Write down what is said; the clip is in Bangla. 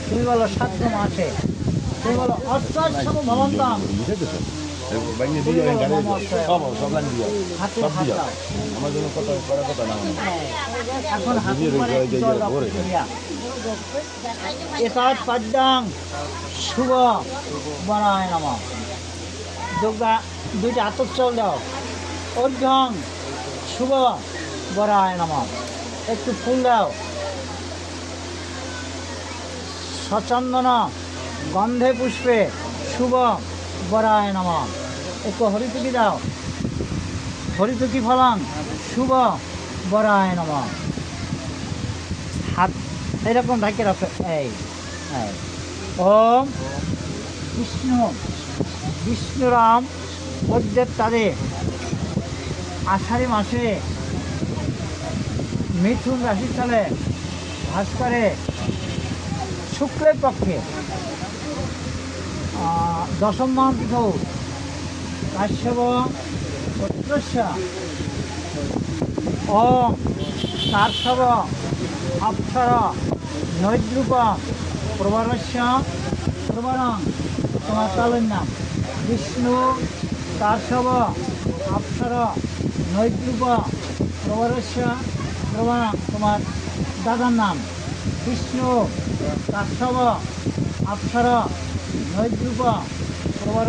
তুমি বলো সাধ্য মাসে, তুমি বলো অষ্টাশম ভবন্তাম। আমার জন্য কথা করার কথা না। এখন হাতের পরে জল দাও করিয়া। একাত পাদ্যাং শুভ বরায় নমঃ। যোগা দুইটা হাতের চল দাও। অর্ঘ্যং শুভ বরায় নমঃ। একটু ফুল দাও। সচন্দন গন্ধে পুষ্পে শুভ বরায় নমঃ। একটু হরিতুকি দাও। হরিতুকি ফলং শুভ বরায় নমঃ। হাত এরকম ঢাকে রাখো। এই ওম বিষ্ণুরাম পদ্মের তারে আষাঢ়ি মাসে মিথুন রাশির সালে ভাস্করে শুক্লের পক্ষে দশম মান্থ কাশ্যপ পুত্রস্য ওম তার্শব অপ্সর নৈদ্রুপ প্রবরস্য প্রবরং। তোমার কালের নাম বিষ্ণু, তার্শব, অপ্সর, নৈদ্রুপ প্রবরস্য প্রবরং। তোমার দাদার নাম বিষ্ণু, তার্শব, অপ্সর, নৈদ্রুপ প্রবর।